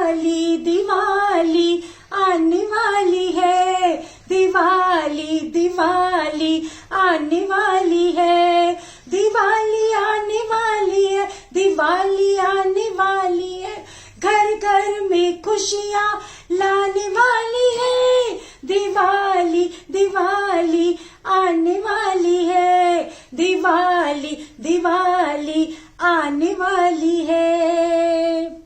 दिवाली दिवाली आने वाली है, दिवाली दिवाली आने वाली है, दिवाली आने वाली है, दिवाली आने वाली है, घर घर में खुशियाँ लाने वाली है, दिवाली दिवाली आने वाली है, दिवाली दिवाली आने वाली है।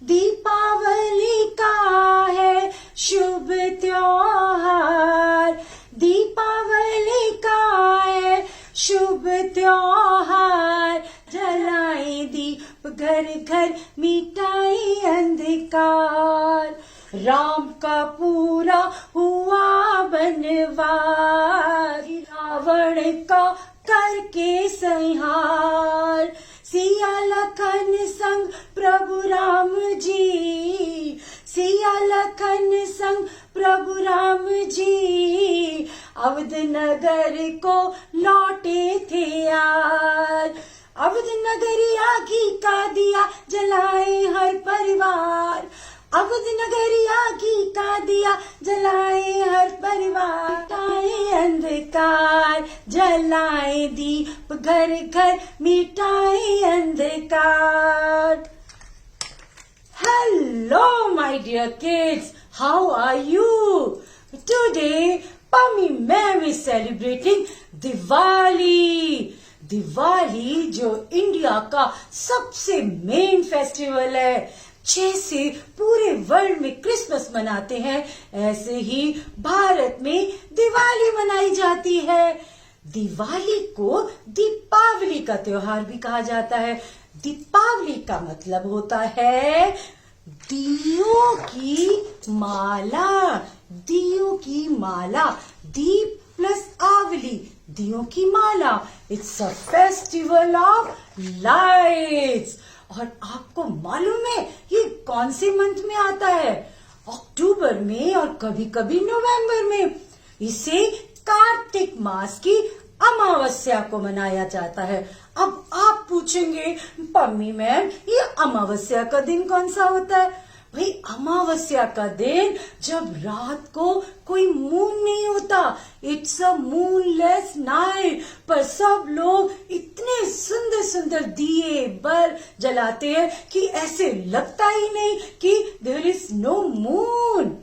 दीपावली का है शुभ त्योहार, दीपावली का है शुभ त्योहार, जलाए दीप घर घर मिटाए अंधकार, राम का पूरा हुआ बनवास, रावण का करके संहार, सिया लखन संग प्रभु राम जी, सिया लखन संग प्रभु राम जी, अवध नगर को लौटे थे यार, अवध नगरिया घी का दिया जलाए हर परिवार, अवध नगरिया घी का दिया जलाए हर परिवार, मिटाए अंधकार, जलाए दीप घर घर मिटाए अंधकार। Hello my dear kids, how are you? Today Pummy Ma'am is celebrating Diwali. Diwali जो इंडिया का सबसे मेन फेस्टिवल है। जैसे पूरे वर्ल्ड में क्रिसमस मनाते हैं, ऐसे ही भारत में दिवाली मनाई जाती है। दिवाली को दीपावली का त्योहार भी कहा जाता है। दीपावली का मतलब होता है दियों की माला, दियों की माला, दीप प्लस आवली, दियों की माला। It's a festival of lights. और आपको मालूम है ये कौन से मंथ में आता है? अक्टूबर में और कभी कभी नवंबर में। इसे कार्तिक मास की अमावस्या को मनाया जाता है। अब आप पूछेंगे पम्मी मैम ये अमावस्या का दिन कौन सा होता है? भाई अमावस्या का दिन जब रात को कोई मून नहीं होता, इट्स अ मूनलेस नाइट, पर सब लोग इतने सुंदर सुंदर दिए बल्ब जलाते हैं कि ऐसे लगता ही नहीं कि there is no moon.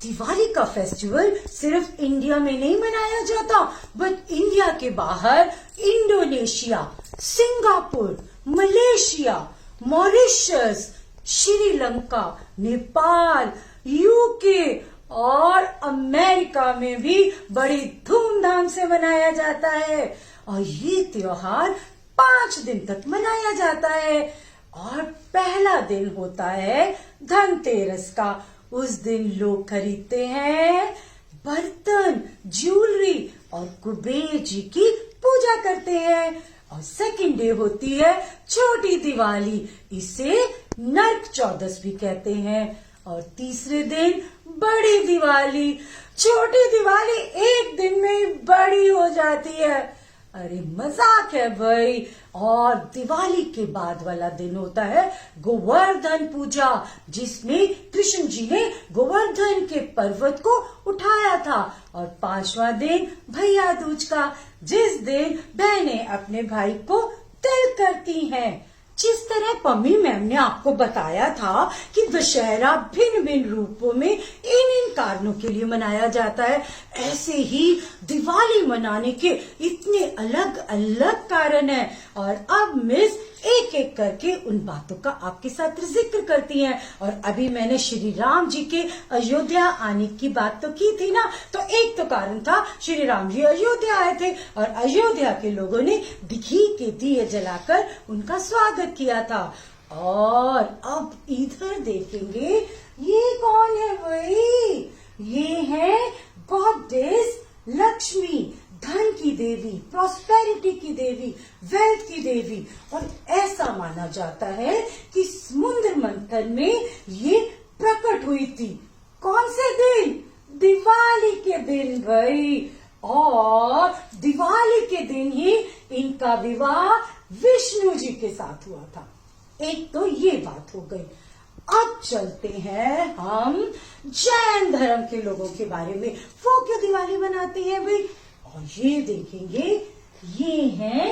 Diwali का फेस्टिवल सिर्फ इंडिया में नहीं मनाया जाता, बट इंडिया के बाहर Indonesia, Singapore, Malaysia, Mauritius, Sri Lanka, Nepal, UK और अमेरिका में भी बड़ी धूमधाम से मनाया जाता है। और ये त्योहार 5 दिन तक मनाया जाता है। और पहला दिन होता है धनतेरस का। उस दिन लोग खरीदते हैं बर्तन, ज्वेलरी और कुबेर जी की पूजा करते हैं। और सेकंड डे होती है छोटी दिवाली, इसे नरक चौदस भी कहते हैं। और तीसरे दिन बड़ी दिवाली। छोटी दिवाली एक दिन में बड़ी हो जाती है। अरे मजाक है भाई। और दिवाली के बाद वाला दिन होता है गोवर्धन पूजा, जिसमें कृष्ण जी ने गोवर्धन के पर्वत को उठाया था। और 5वां दिन भैया दूज का, जिस दिन बहनें अपने भाई को तिल करती हैं। जिस तरह पम्मी मैम ने आपको बताया था कि दशहरा भिन्न भिन्न रूपों में इन कारणों के लिए मनाया जाता है, ऐसे ही दिवाली मनाने के इतने अलग अलग कारण हैं। और अब मिस एक एक करके उन बातों का आपके साथ जिक्र करती हैं। और अभी मैंने श्री राम जी के अयोध्या आने की बात तो की थी ना, तो एक तो कारण था श्री राम जी अयोध्या आए थे और अयोध्या के लोगों ने घी के दिए जलाकर उनका स्वागत किया था। और अब इधर देखेंगे ये कौन है भाई? ये है गॉडेस लक्ष्मी, धन की देवी, प्रॉस्पेरिटी की देवी, वेल्थ की देवी। और ऐसा माना जाता है कि समुद्र मंथन में ये प्रकट हुई थी। कौन से दिन? दिवाली के दिन भाई। और दिवाली के दिन ही इनका विवाह विष्णु जी के साथ हुआ था। एक तो ये बात हो गई। अब चलते हैं हम जैन धर्म के लोगों के बारे में। वो क्यों दिवाली मनाते हैं भाई? और ये देखेंगे, ये हैं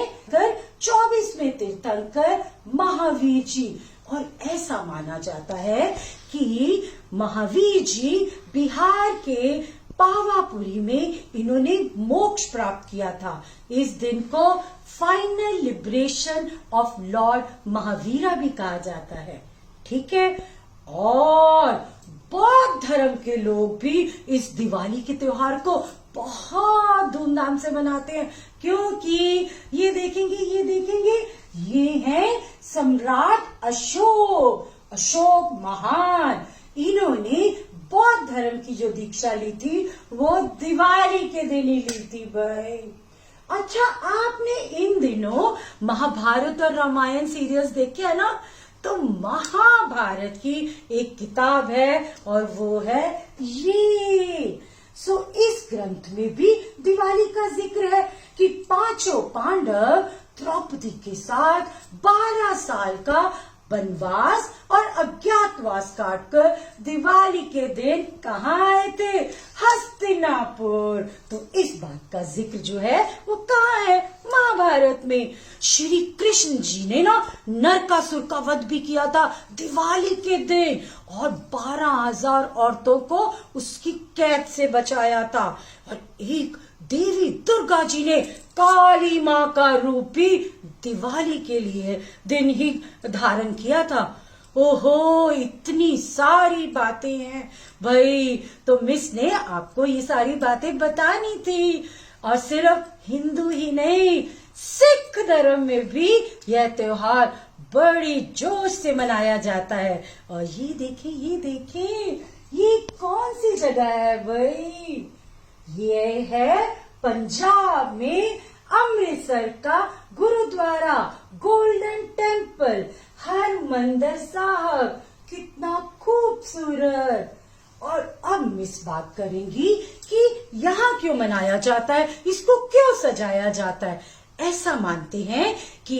24वें तीर्थंकर महावीर जी। और ऐसा माना जाता है कि महावीर जी बिहार के पावापुरी में इन्होंने मोक्ष प्राप्त किया था। इस दिन को final liberation of Lord Mahavira भी कहा जाता है। ठीक है। और बौद्ध धर्म के लोग भी इस दिवाली के त्योहार को बहुत धूमधाम से मनाते हैं, क्योंकि ये देखेंगे ये है सम्राट अशोक महान। इन्होंने बौद्ध धर्म की जो दीक्षा ली थी वो दिवाली के दिन ही ली थी भाई। अच्छा, आपने इन दिनों महाभारत और रामायण सीरियल्स देखे है ना? तो महाभारत की एक किताब है और वो है ये। इस ग्रंथ में भी दिवाली का जिक्र है कि पांचों पांडव द्रौपदी के साथ 12 साल का वनवास और अज्ञातवास काटकर दिवाली के दिन कहाँ आए थे? हस्तिनापुर। तो इस बात का जिक्र जो है वो कहाँ है? महाभारत में। श्री कृष्ण जी ने ना नरकासुर का वध भी किया था दिवाली के दिन और 12,000 औरतों को उसकी कैद से बचाया था। और एक देवी दुर्गा जी ने काली माँ का रूप भी दिवाली के लिए दिन ही धारण किया था। ओहो, इतनी सारी बातें हैं भाई। तो मिस ने आपको ये सारी बातें बतानी थी। और सिर्फ हिंदू ही नहीं, सिख धर्म में भी यह त्योहार बड़ी जोश से मनाया जाता है। और ये देखें, ये कौन सी जगह है भाई? ये है पंजाब में अमृतसर का गुरुद्वारा गोल्डन टेम्पल हरमंदिर साहब। कितना खूबसूरत। और अब मिस बात करेंगी कि यहाँ क्यों मनाया जाता है, इसको क्यों सजाया जाता है। ऐसा मानते हैं कि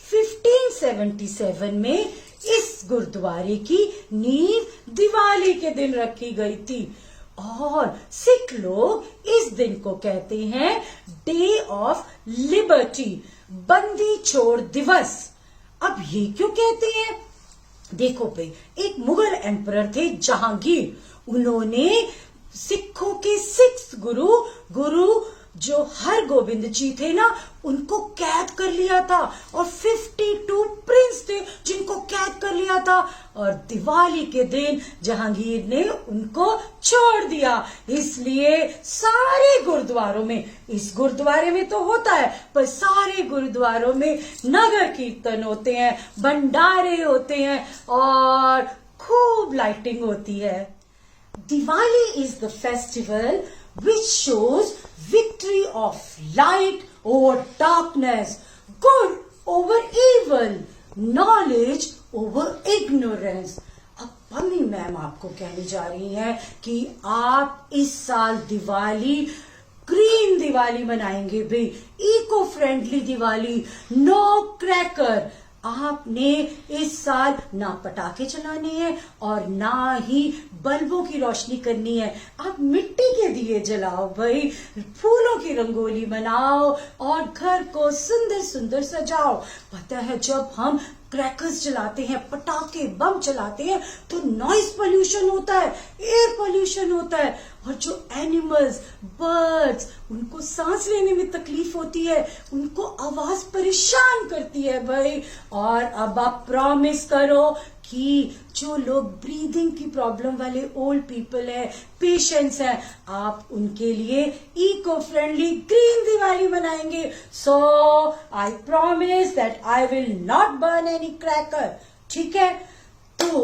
1577 में इस गुरुद्वारे की नींव दिवाली के दिन रखी गई थी। और सिख लोग इस दिन को कहते हैं डे ऑफ लिबर्टी, बंदी छोड़ दिवस। अब ये क्यों कहते हैं? देखो भाई, एक मुगल एम्परर थे जहांगीर। उन्होंने सिखों के 6 गुरु जो हरगोबिंद जी थे ना, उनको कैद कर लिया था। और 52 प्रिंस थे जिनको कैद कर लिया था। और दिवाली के दिन जहांगीर ने उनको छोड़ दिया। इसलिए सारे गुरुद्वारों में, इस गुरुद्वारे में तो होता है, पर सारे गुरुद्वारों में नगर कीर्तन होते हैं, भंडारे होते हैं और खूब लाइटिंग होती है। Diwali is the festival which shows victory of light over darkness, good over evil, knowledge over ignorance. अब पम्मी मैम आपको कहने जा रही हैं कि आप इस साल दिवाली ग्रीन दिवाली मनाएंगे भाई, eco friendly Diwali, no cracker. आपने इस साल ना पटाखे चलाने हैं और ना ही बल्बों की रोशनी करनी है। आप मिट्टी के दिए जलाओ भाई, फूलों की रंगोली बनाओ और घर को सुंदर सुंदर सजाओ। पता है, जब हम क्रैकर्स चलाते हैं, पटाखे बम चलाते हैं, तो नॉइस पोल्यूशन होता है, एयर पोल्यूशन होता है। और जो एनिमल्स, बर्ड्स, उनको सांस लेने में तकलीफ होती है, उनको आवाज परेशान करती है भाई। और अब आप प्रॉमिस करो कि जो लोग ब्रीदिंग की प्रॉब्लम वाले ओल्ड पीपल है, पेशेंट्स हैं, आप उनके लिए इको फ्रेंडली ग्रीन दिवाली मनाएंगे। So I promise that I will not burn any cracker. ठीक है? तो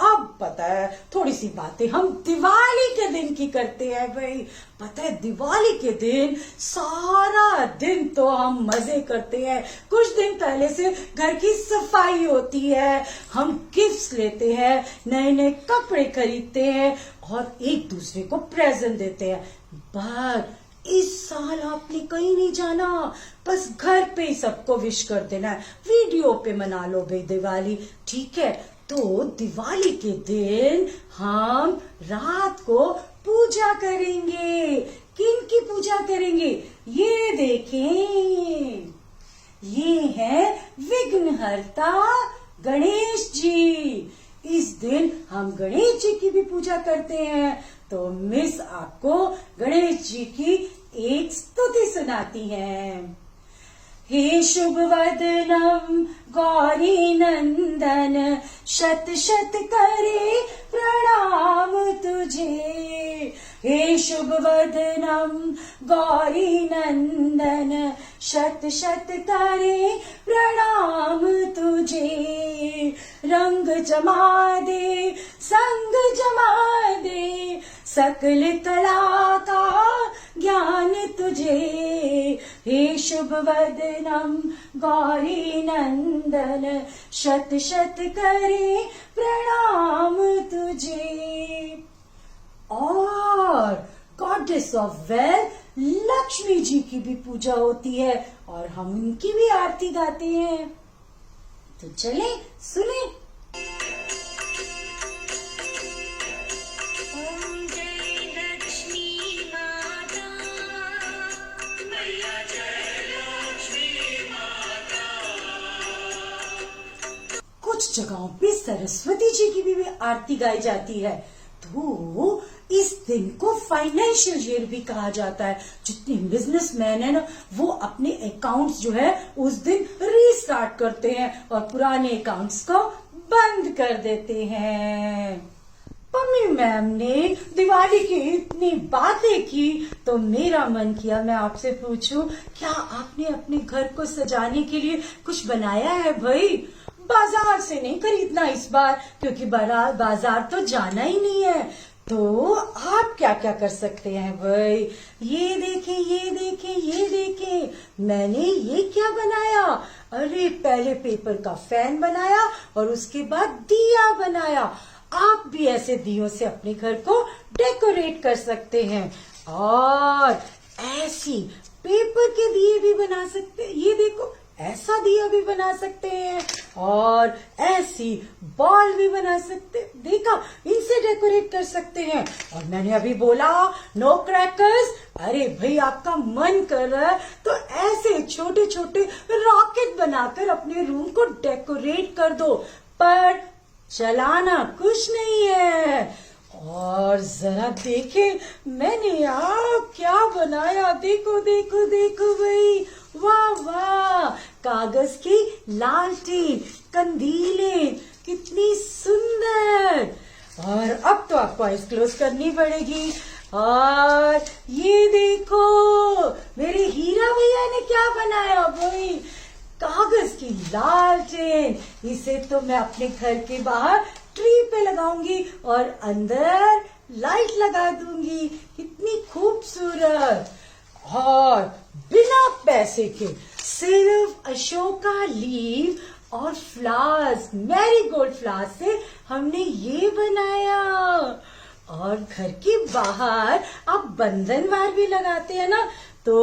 अब पता है, थोड़ी सी बातें हम दिवाली के दिन की करते हैं भाई। पता है, दिवाली के दिन सारा दिन तो हम मजे करते हैं। कुछ दिन पहले से घर की सफाई होती है, हम गिफ्ट्स लेते हैं, नए नए कपड़े खरीदते हैं और एक दूसरे को प्रेजेंट देते हैं। बट इस साल आपने कहीं नहीं जाना, बस घर पे ही सबको विश कर देना है, वीडियो पे मना लो भाई दिवाली। ठीक है? तो दिवाली के दिन हम रात को पूजा करेंगे। किन की पूजा करेंगे? ये देखें, ये है विघ्नहर्ता गणेश जी। इस दिन हम गणेश जी की भी पूजा करते हैं। तो मिस आपको गणेश जी की एक स्तुति सुनाती हैं। हे शुभ वदनम गौरी नंदन, शत शत करे प्रणाम तुझे। हे शुभ वदनम गौरी नंदन, शत शत करे प्रणाम तुझे। रंग जमा दे, संग जमा दे, सकल कला का ज्ञान तुझे। हे शुभ वदनम गौरी नंदन, शत शत करे प्रणाम तुझे। और goddess of wealth Lakshmi ji की भी पूजा होती है और हम उनकी भी आरती गाते हैं। तो चले सुने। ओम जय लक्ष्मी माता, मैया जय लक्ष्मी माता। कुछ जगहों पे सरस्वती जी की भी आरती गाई जाती है। तो इस दिन को फाइनेंशियल ईयर भी कहा जाता है। जितने बिजनेसमैन है ना, वो अपने अकाउंट्स जो है उस दिन रीस्टार्ट करते हैं और पुराने अकाउंट्स को बंद कर देते हैं। पम्मी मैम ने दिवाली की इतनी बातें की तो मेरा मन किया मैं आपसे पूछूं, क्या आपने अपने घर को सजाने के लिए कुछ बनाया है भाई? बाजार से नहीं खरीदना इस बार, क्योंकि बाजार तो जाना ही नहीं है। तो आप क्या क्या कर सकते हैं भाई? ये देखें, ये देखें, ये देखें, मैंने ये क्या बनाया। अरे पहले पेपर का फैन बनाया और उसके बाद दिया बनाया। आप भी ऐसे दियों से अपने घर को डेकोरेट कर सकते हैं। और ऐसी पेपर के दिए भी बना सकते हैं। ये देखो, ऐसा दिया भी बना सकते हैं और ऐसी बॉल भी बना सकते, देखा, इनसे डेकोरेट कर सकते हैं। और मैंने अभी बोला नो क्रैकर्स। अरे भाई आपका मन कर रहा है तो ऐसे छोटे छोटे रॉकेट बनाकर अपने रूम को डेकोरेट कर दो, पर चलाना कुछ नहीं है। और जरा देखे मैंने यार क्या बनाया। देखो देखो देखो भाई, वाह वाह, कागज की लालटेन, कंदीलें, कितनी सुंदर। और अब तो आपको आइज क्लोज करनी पड़ेगी। और ये देखो मेरे हीरा भैया ने क्या बनाया भाई, कागज की लालटेन। इसे तो मैं अपने घर के बाहर ट्री पे लगाऊंगी और अंदर लाइट लगा दूंगी। कितनी खूबसूरत। और बिना पैसे के सिर्फ अशोका लीव और फ्लावर्स, मैरीगोल्ड फ्लावर्स से हमने ये बनाया। और घर के बाहर आप बंधनवार भी लगाते हैं ना, तो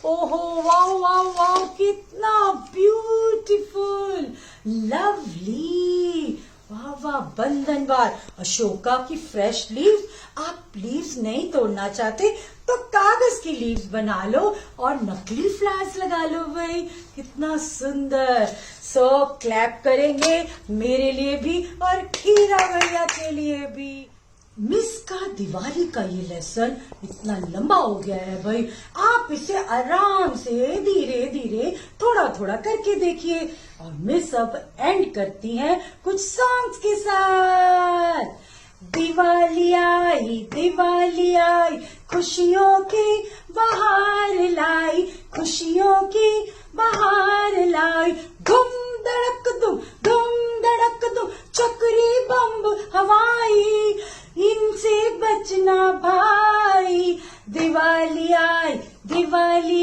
ओहो वाह वाह वाह, कितना ब्यूटीफुल, लवली, वाह वाह। बंधनवार, अशोका की फ्रेश लीव्स। आप लीव्स नहीं तोड़ना चाहते तो कागज की लीव्स बना लो और नकली फ्लावर्स लगा लो भाई, कितना सुंदर। सो क्लैप करेंगे मेरे लिए भी और खीरा भैया के लिए भी। मिस का दिवाली का ये लेसन इतना लंबा हो गया है भाई, आप इसे आराम से धीरे धीरे थोड़ा थोड़ा करके देखिए। और मिस अब एंड करती हैं कुछ सॉन्ग्स के साथ। दिवाली आई, खुशियों की बहार लाई, खुशियों की बहार लाई। धुम धड़क दुम, धुम धड़क दुम, चक्री बम्ब हवाई, इनसे बचना भाई। दिवाली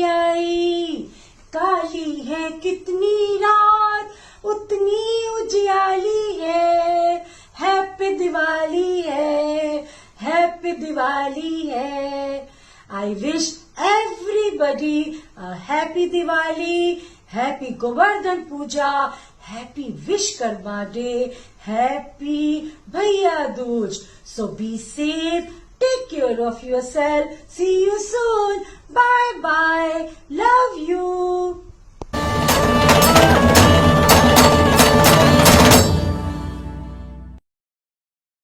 आई, काली है कितनी रात, उतनी उजियाली है। हैप्पी दिवाली है, हैप्पी दिवाली है। I wish everybody a happy Diwali, happy Govardhan Puja, Happy Vishkarma Day. Happy Bhaiya Dooj. So be safe. Take care of yourself. See you soon. Bye bye. Love you.